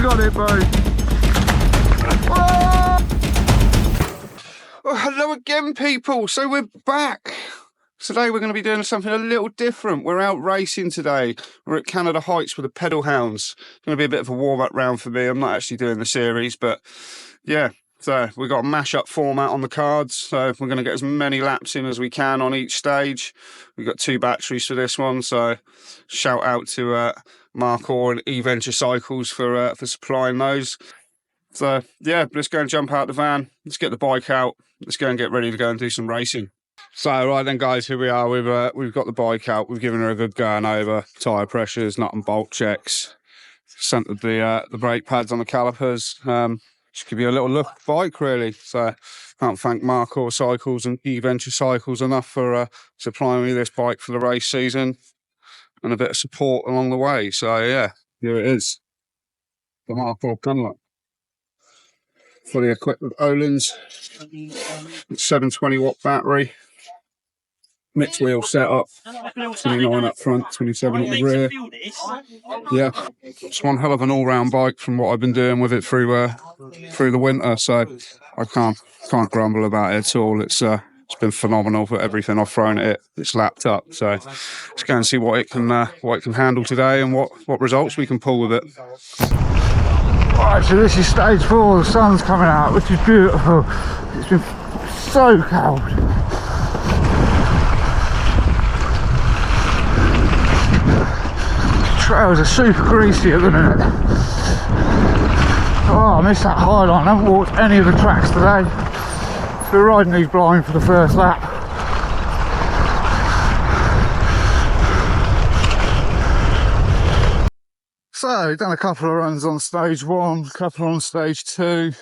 got it, bro. Oh, hello again, people. So we're back. Today we're going to be doing something a little different. We're out racing today. We're at Canada Heights with the Pedalhounds. It's going to be a bit of a warm-up round for me. I'm not actually doing the series, but yeah. So we've got a mash-up format on the cards. So we're going to get as many laps in as we can on each stage. We've got 2 batteries for this one. So shout out to Marcor and Eventful Cycles for supplying those. So yeah, let's go and jump out the van. Let's get the bike out. Let's go and get ready to go and do some racing. So right then, guys, here we are. We've got the bike out. We've given her a good going over. Tyre pressures, nut and bolt checks. Centered the brake pads on the calipers. Just give you a little look at the bike, really. So can't thank Marcor Cycles and Eventful Cycles enough for supplying me this bike for the race season and a bit of support along the way. So yeah, here it is. The Marcor Gunlock. Fully equipped with Olin's 720-watt battery, mixed wheel setup, 29 up front, 27 at the rear. Yeah, it's one hell of an all-round bike from what I've been doing with it through the winter. So I can't grumble about it at all. It's been phenomenal for everything I've thrown at it. It's lapped up. So let's go and see what it can handle today and what results we can pull with it. Right, so this is stage 4, the sun's coming out, which is beautiful. It's been so cold. The trails are super greasy at the minute. Oh, I missed that high line. I haven't walked any of the tracks today. So we're riding these blind for the first lap. So, done a couple of runs on stage 1, a couple on stage 2.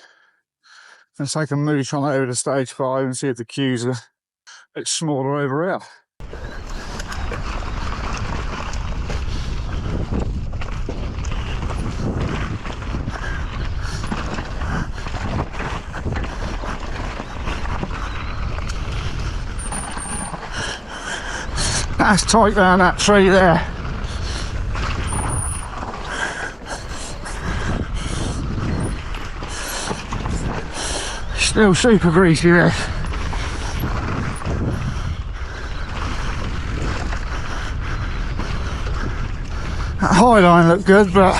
Let's take a mooch on over to stage 5 and see if the queues are a bit smaller over here. That's tight down that tree there. Still super greasy there. That high line looked good, but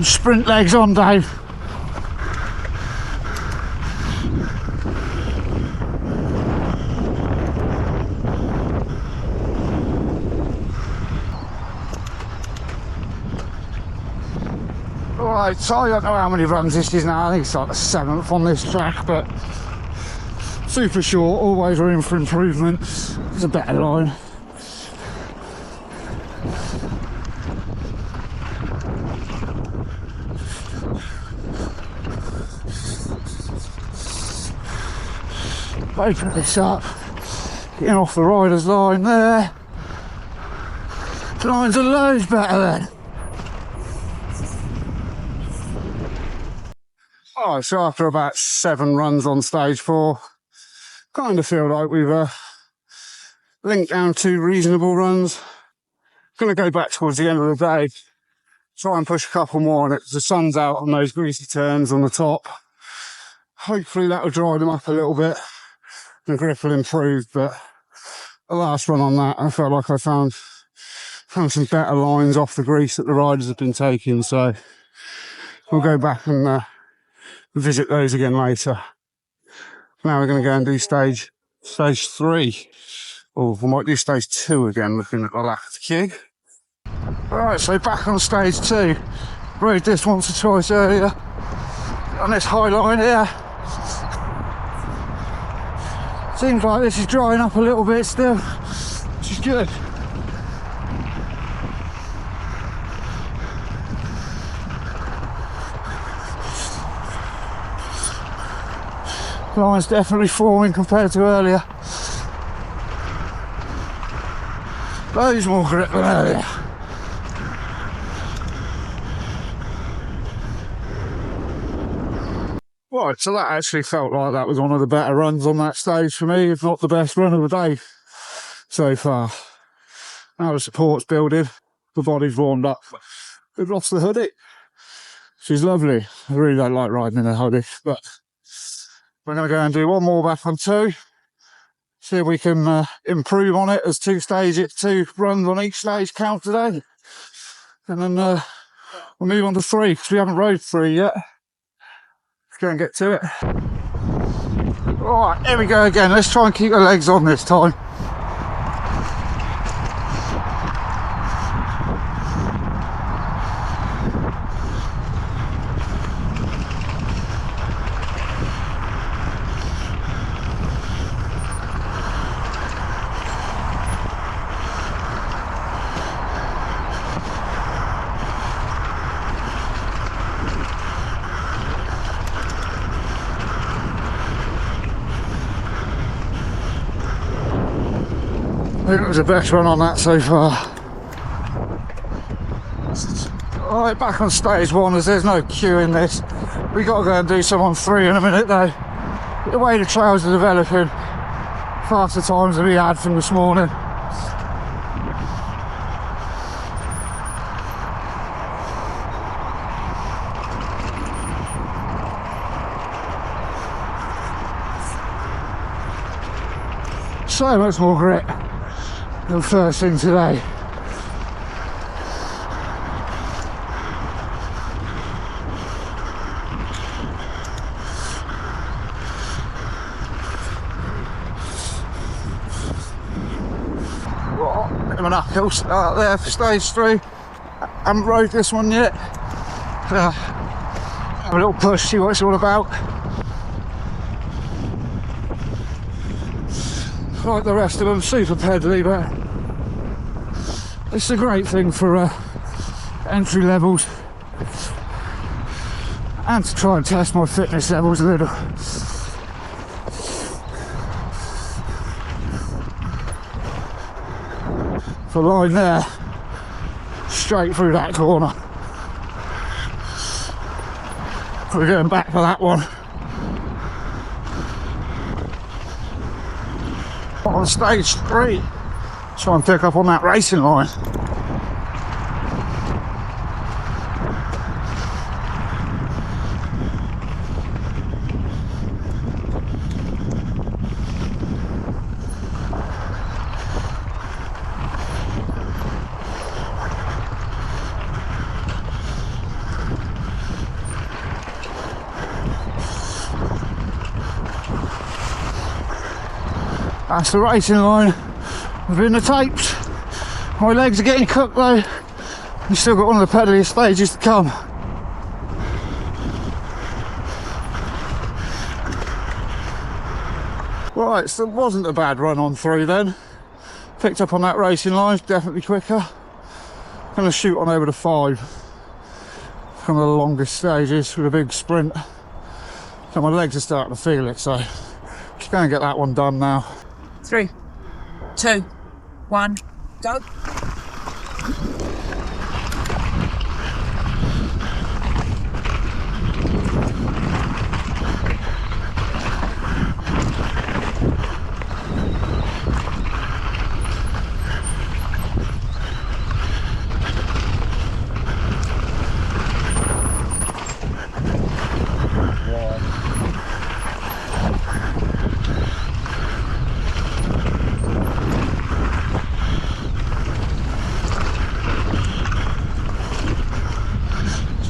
sprint legs on, Dave. Right, so I don't know how many runs this is now. I think it's like the 7th on this track, but super short, always room for improvement. It's a better line. Open this up, getting off the rider's line there. The lines are loads better then. Oh, so after about 7 runs on stage 4, kind of feel like we've linked down 2 reasonable runs. Going to go back towards the end of the day, try and push a couple more on it because the sun's out on those greasy turns on the top. Hopefully that'll dry them up a little bit and grip will improve, but the last run on that I felt like I found some better lines off the grease that the riders have been taking, so we'll go back and visit those again later. Now we're going to go and do stage 3, or we might do stage 2 again, looking at the last queue. Alright, so back on stage 2. Rode this once or twice earlier on this high line here. Seems like this is drying up a little bit still, which is good. The line's definitely forming compared to earlier. Loads more grip than earlier. Right, so that actually felt like that was one of the better runs on that stage for me, if not the best run of the day so far. Now the support's building, the body's warmed up. We've lost the hoodie. She's lovely. I really don't like riding in a hoodie, but we're going to go and do one more back on 2. See if we can improve on it as 2 runs on each stage count today. And then we'll move on to 3, because we haven't rode 3 yet. Let's go and get to it. Right, here we go again. Let's try and keep the legs on this time. I think it was the best run on that so far. Alright, back on stage 1 as there's no queue in this. We got to go and do some on 3 in a minute though. The way the trails are developing, faster times than we had from this morning. So much more grit than first thing today. Bit of an uphill start there for stage 3. I haven't rode this one yet. Have a little push, see what it's all about. Like the rest of them, super pedally, but it's a great thing for entry levels and to try and test my fitness levels a little. For line there, straight through that corner. We're going back for that one. On stage 3, try and pick up on that racing line. That's the racing line within the tapes. My legs are getting cooked though. We've still got one of the pedaliest stages to come. Right, so it wasn't a bad run on 3 then. Picked up on that racing line, definitely quicker. Gonna shoot on over to 5. One of the longest stages with a big sprint. So my legs are starting to feel it, so just gonna get that one done now. 3, 2, 1, go.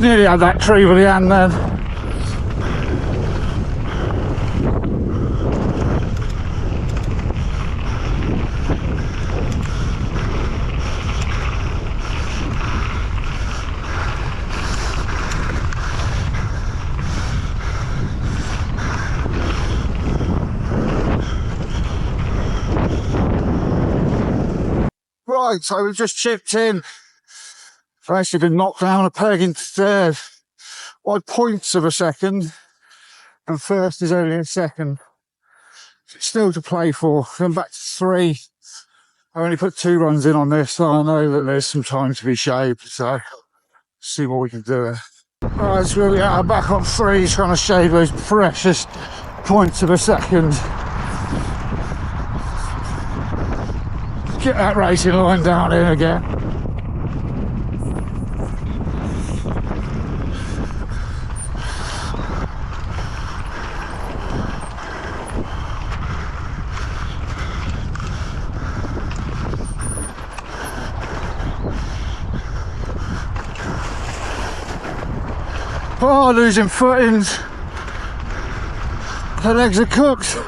Nearly had that tree with the hand then. Right, so we've just chipped in. I've actually been knocked down a peg into third by points of a second, and first is only a second. Still to play for. Going back to 3. I only put 2 runs in on this, so I know that there's some time to be shaved, so see what we can do. Right, so we are back on 3, trying to shave those precious points of a second. Get that racing line down in again. Oh, losing footings. The legs are cooked.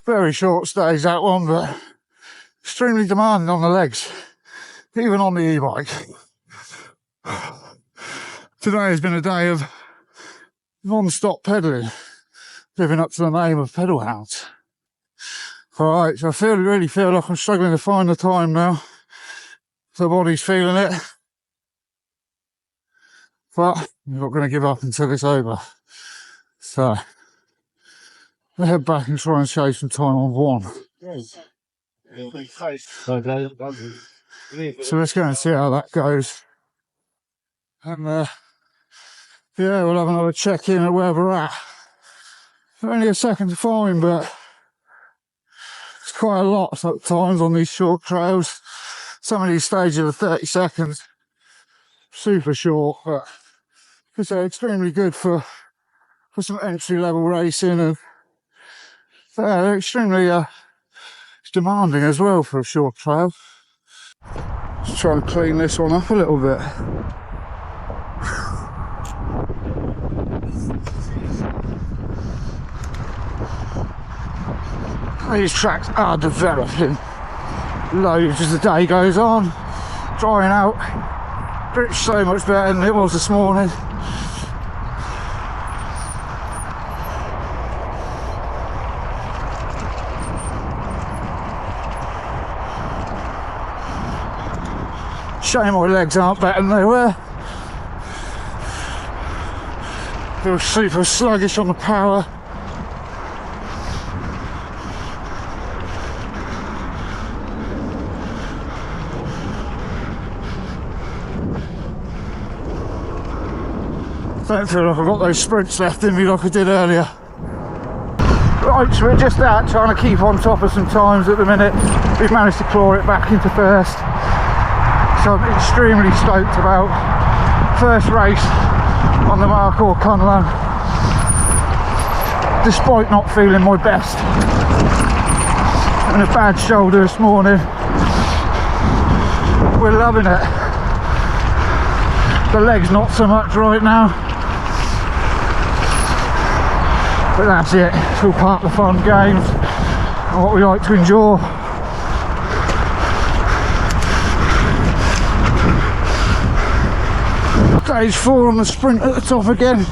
Very short stage that one, but extremely demanding on the legs, even on the e-bike. Today has been a day of non-stop pedalling, living up to the name of Pedalhounds. Alright, so I really feel like I'm struggling to find the time now. The body's feeling it. But I'm not going to give up until it's over. So, I'll head back and try and shave some time on 1. So let's go and see how that goes. And yeah, we'll have another check-in at where we're at. Only a second to find, but it's quite a lot sometimes on these short trails. Some of these stages are 30 seconds. Super short, but it's extremely good for some entry-level racing, and they're extremely demanding as well for a short trail. Just trying to clean this one up a little bit. These tracks are developing loads as the day goes on, drying out. Grip's so much better than it was this morning. Shame my legs aren't better than they were. Feel super sluggish on the power. Don't feel like I've got those sprints left in me like I did earlier. Right, so we're just out trying to keep on top of some times at the minute. We've managed to claw it back into first. So I'm extremely stoked about first race on the Marcour Conlan. Despite not feeling my best. And a bad shoulder this morning. We're loving it. The legs not so much right now. But that's it, it's all part of the fun games and what we like to enjoy. Stage 4 on the sprint at the top again.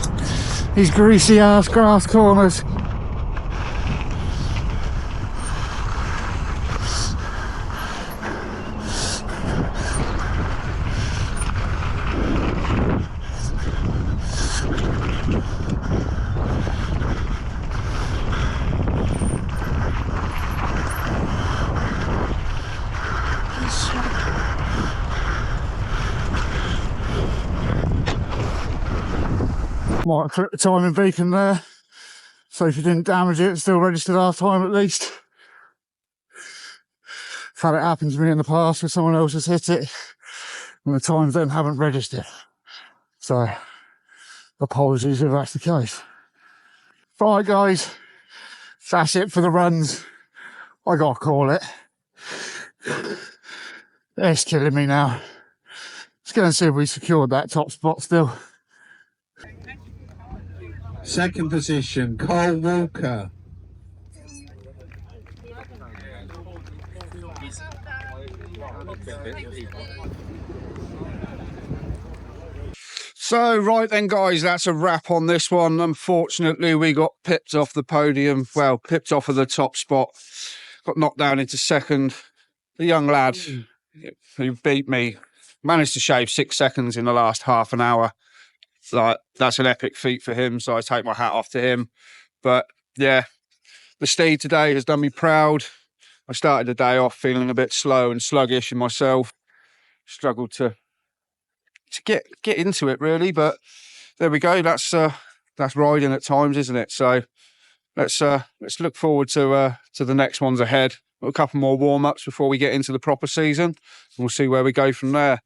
These greasy ass grass corners. Might clip the timing beacon there, so if you didn't damage it, it's still registered our time at least. I've had it happen to me in the past where someone else has hit it and the times then haven't registered. So, apologies if that's the case. Right guys, that's it for the runs. I gotta call it. It's killing me now. Let's go and see if we secured that top spot still. Second position, Cole Walker. So, right then guys, that's a wrap on this one. Unfortunately, we got pipped off the podium. Well, pipped off of the top spot. Got knocked down into second. The young lad who beat me managed to shave 6 seconds in the last half an hour. Like, that's an epic feat for him, so I take my hat off to him. But yeah, The steed today has done me proud. I started the day off feeling a bit slow and sluggish in myself. Struggled to get into it really, but there we go. That's riding at times, isn't it? So let's look forward to the next ones ahead. Got a couple more warm-ups before we get into the proper season. We'll see where we go from there.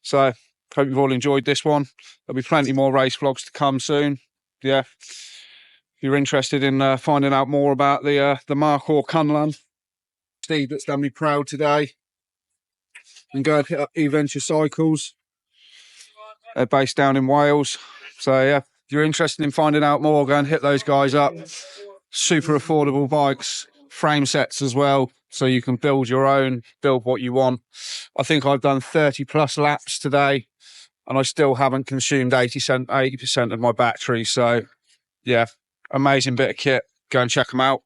So hope you've all enjoyed this one. There'll be plenty more race vlogs to come soon. Yeah. If you're interested in finding out more about the Markhor Cunland steed that's done me proud today, and go and hit up Eventful Cycles. They're based down in Wales. So yeah, if you're interested in finding out more, go and hit those guys up. Super affordable bikes, frame sets as well, so you can build your own, build what you want. I think I've done 30 plus laps today, and I still haven't consumed 80% of my battery. So yeah, amazing bit of kit. Go and check them out.